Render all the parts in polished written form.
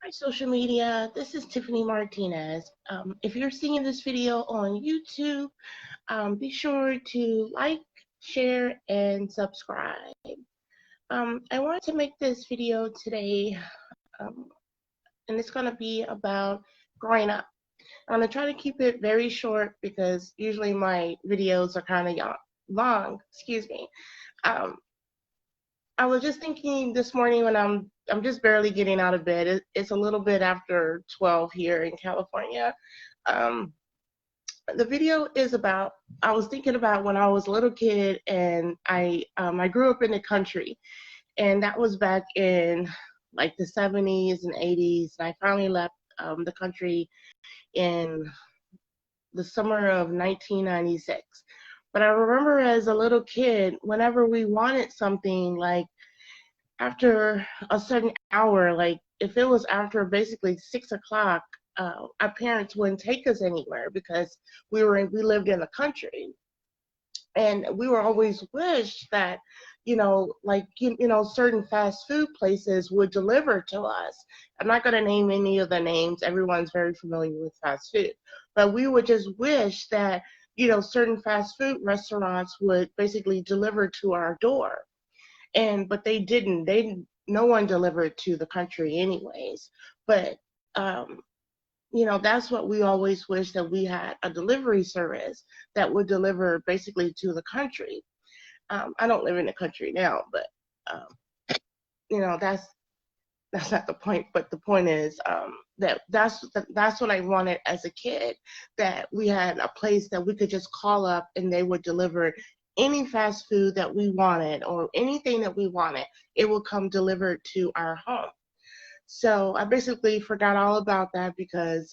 Hi, social media. This is Tiffany Martinez. If you're seeing this video on YouTube, be sure to like, share, and subscribe. I wanted to make this video today, um, and it's going to be about growing up. I'm going to try to keep it very short because usually my videos are kind of long. Excuse me. Um, I was just thinking this morning when I'm just barely getting out of bed. It's a little bit after 12 here in California. Um, the video is about, I was thinking about when I was a little kid, and I grew up in the country, and that was back in like the 70s and 80s. And I finally left the country in the summer of 1996. But I remember as a little kid, whenever we wanted something, like after a certain hour, like if it was after basically 6 o'clock, our parents wouldn't take us anywhere because we lived in the country, and we were always wished that, like certain fast food places would deliver to us. I'm not going to name any of the names. Everyone's very familiar with fast food, but we would just wish that certain fast food restaurants would basically deliver to our door. But they didn't. No one delivered to the country anyways. But um, that's what we always wish, that we had a delivery service that would deliver basically to the country. I don't live in the country now, but um, that's not the point. But the point is that's what I wanted as a kid, that we had a place that we could just call up and they would deliver any fast food that we wanted, or anything that we wanted. It would come delivered to our home. So I basically forgot all about that because,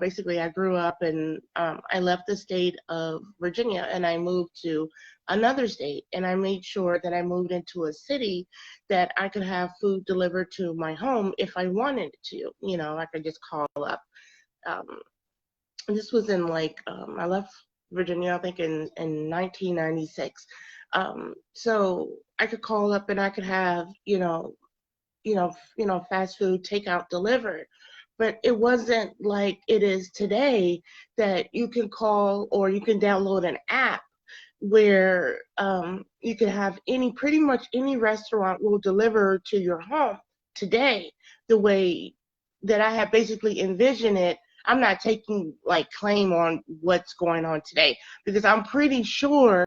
basically I grew up, and I left the state of Virginia and I moved to another state, and I made sure that I moved into a city that I could have food delivered to my home if I wanted to. I could just call up. Um, this was in I left Virginia, I think in 1996. So I could call up and I could have, fast food takeout delivered. But it wasn't like it is today, that you can call or you can download an app where you can have pretty much any restaurant will deliver to your home today, the way that I have basically envisioned it. I'm not taking like claim on what's going on today, because I'm pretty sure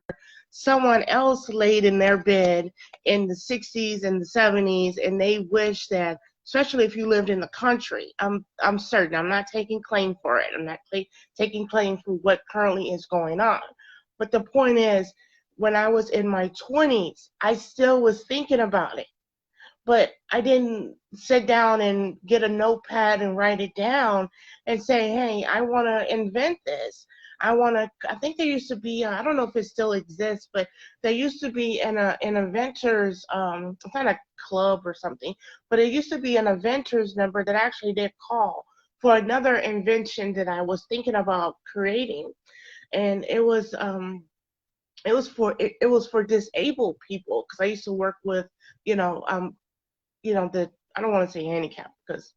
someone else laid in their bed in the 60s and the 70s, and they wish that, especially if you lived in the country. I'm certain. I'm not taking claim for it. I'm not taking claim for what currently is going on. But the point is, when I was in my 20s, I still was thinking about it. But I didn't sit down and get a notepad and write it down and say, hey, I want to invent this. I think there used to be, I don't know if it still exists, but there used to be an inventors, it's not a club or something, but it used to be an inventors number that actually did call for another invention that I was thinking about creating. And it was for disabled people, because I used to work with, you know, um, the, I don't want to say handicapped, because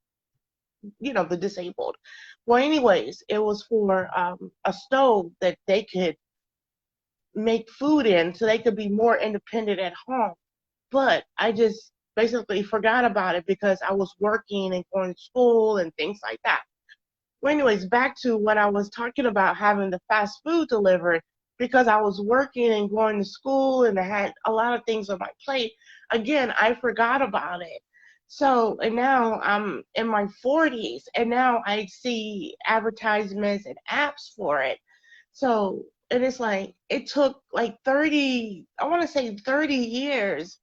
the disabled. Well, anyways, it was for a stove that they could make food in, so they could be more independent at home. But I just basically forgot about it because I was working and going to school and things like that. Well, anyways, back to what I was talking about, having the fast food delivered, because I was working and going to school and I had a lot of things on my plate. Again, I forgot about it. So, and now I'm in my 40s, and now I see advertisements and apps for it. So, and it's like, it took like 30, I want to say 30 years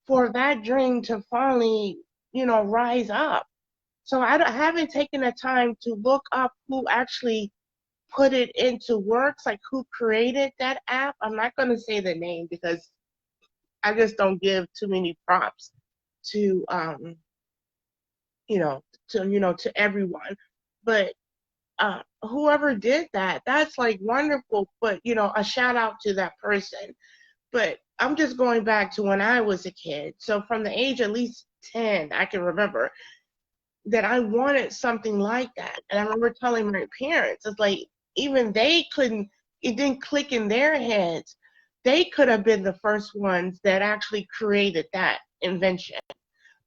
for that dream to finally, rise up. So I haven't taken the time to look up who actually put it into works, like who created that app. I'm not going to say the name because I just don't give too many props to, you know, to everyone. But whoever did that, that's like wonderful. But a shout out to that person. But I'm just going back to when I was a kid. So from the age at least 10, I can remember, that I wanted something like that. And I remember telling my parents, it's like, even they couldn't, it didn't click in their heads. They could have been the first ones that actually created that invention.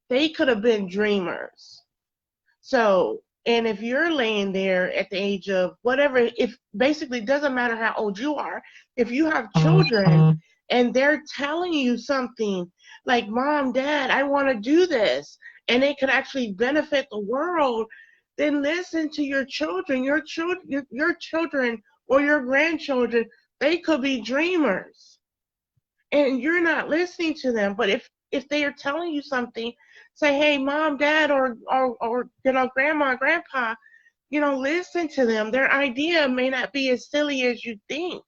They could have been dreamers. So, and if you're laying there at the age of whatever, if basically it doesn't matter how old you are, if you have children and they're telling you something like, Mom, Dad, I want to do this, and it could actually benefit the world, then listen to your children. Your children or your grandchildren, they could be dreamers, and you're not listening to them. But if they are telling you something, say, hey, Mom, Dad, or Grandma, Grandpa, listen to them. Their idea may not be as silly as you think.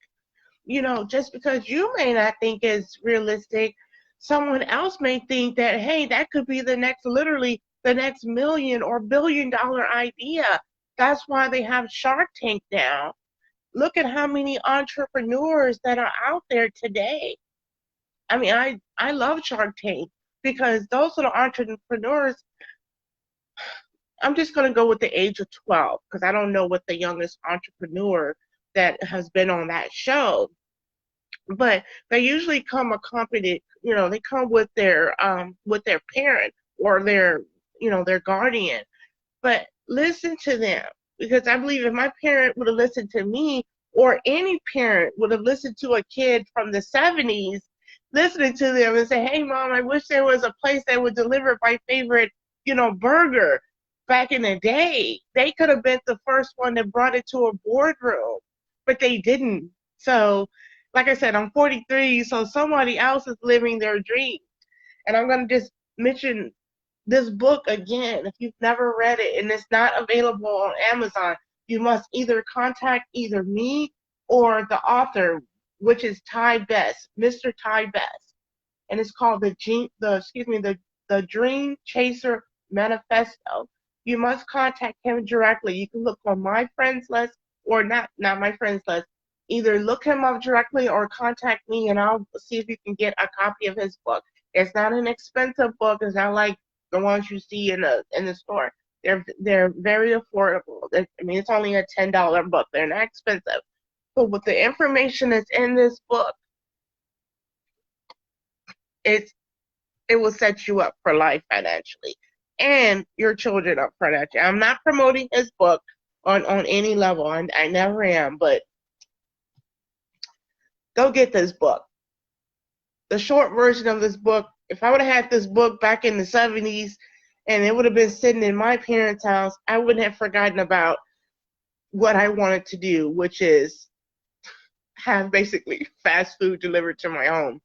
Just because you may not think it's realistic, someone else may think that, hey, that could be literally the next million or billion-dollar idea. That's why they have Shark Tank now. Look at how many entrepreneurs that are out there today. I mean, I love Shark Tank because those little entrepreneurs, I'm just going to go with the age of 12 because I don't know what the youngest entrepreneur that has been on that show, but they usually come accompanied, they come with their parent or their guardian. But listen to them, because I believe if my parent would have listened to me, or any parent would have listened to a kid from the 70s, listening to them and say, hey, Mom, I wish there was a place that would deliver my favorite, burger back in the day. They could have been the first one that brought it to a boardroom, but they didn't. So, like I said, I'm 43, so somebody else is living their dream. And I'm going to just mention this book again. If you've never read it and it's not available on Amazon, you must either contact either me or the author, which is Ty Best, Mr. Ty Best, and it's called the Dream Chaser Manifesto. You must contact him directly. You can look on my friends list, or not my friends list. Either look him up directly or contact me, and I'll see if you can get a copy of his book. It's not an expensive book. It's not like the ones you see in the store. They're very affordable. It's only a $10 book. They're not expensive. But with the information that's in this book, it will set you up for life financially, and your children up financially. I'm not promoting his book on any level. I never am, but go get this book. The short version of this book, if I would have had this book back in the 70s and it would have been sitting in my parents' house, I wouldn't have forgotten about what I wanted to do, which is have basically fast food delivered to my home.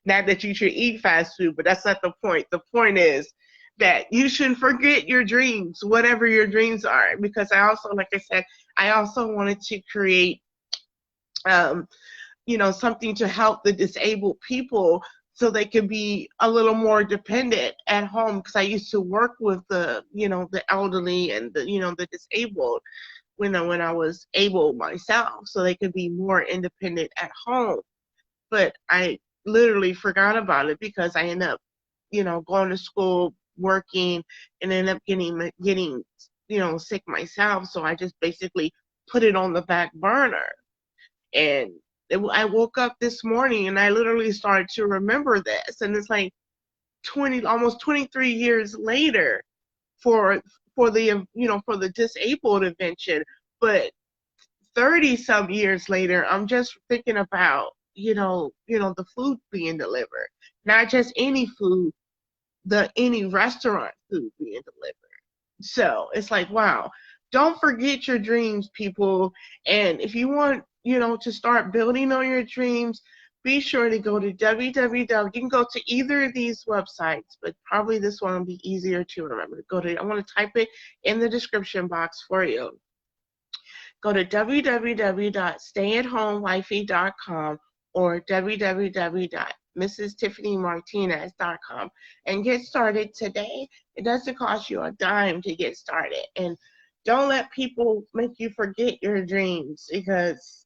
Not that you should eat fast food, but that's not the point. The point is that you shouldn't forget your dreams, whatever your dreams are. Because I also, like I said, I also wanted to create, something to help the disabled people so they could be a little more dependent at home. Because I used to work with the elderly and the disabled when I was able myself, so they could be more independent at home. But I literally forgot about it because I ended up, going to school, working, and ended up getting sick myself. So I just basically put it on the back burner. And I woke up this morning and I literally started to remember this. And it's like almost 23 years later for the disabled invention. But 30 some years later, I'm just thinking about, the food being delivered, not just any food, any restaurant food being delivered. So it's like, wow, don't forget your dreams, people. And if you want, to start building on your dreams, be sure to go to www. You can go to either of these websites, but probably this one will be easier to remember. I want to type it in the description box for you. Go to www.stayathomelifey.com or www.mrstiffanymartinez.com and get started today. It doesn't cost you a dime to get started. And don't let people make you forget your dreams, because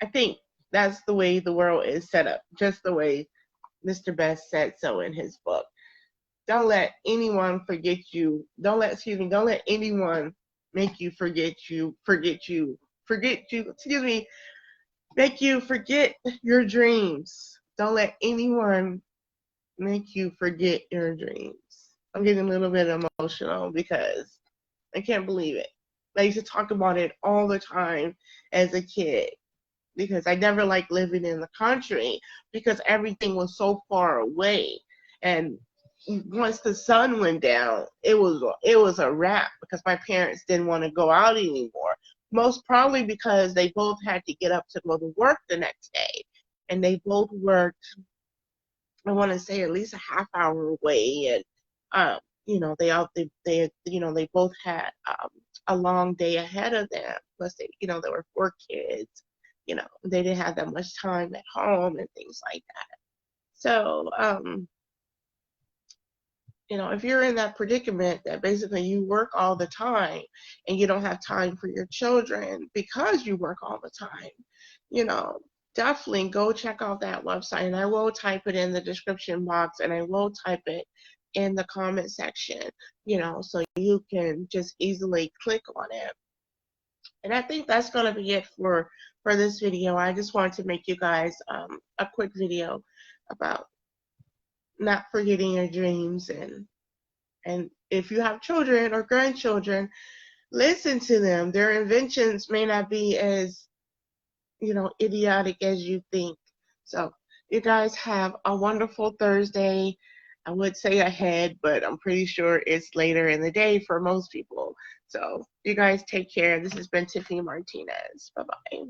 I think that's the way the world is set up, just the way Mr. Best said so in his book. Don't let anyone forget you. Don't let anyone make you forget you, make you forget your dreams. Don't let anyone make you forget your dreams. I'm getting a little bit emotional because I can't believe it. I used to talk about it all the time as a kid because I never liked living in the country because everything was so far away. And once the sun went down, it was a wrap because my parents didn't want to go out anymore. Most probably because they both had to get up to go to work the next day, and they both worked, I want to say, at least a half hour away, and they both had a long day ahead of them. Plus, there were 4 kids. They didn't have that much time at home and things like that. So, if you're in that predicament that basically you work all the time and you don't have time for your children because you work all the time, definitely go check out that website. And I will type it in the description box, and I will type it in the comment section, so you can just easily click on it. And I think that's going to be it for this video. I just wanted to make you guys a quick video about not forgetting your dreams, and if you have children or grandchildren, listen to them. Their inventions may not be as, idiotic as you think. So you guys have a wonderful Thursday. I would say ahead, but I'm pretty sure it's later in the day for most people. So you guys take care. This has been Tiffany Martinez. Bye-bye.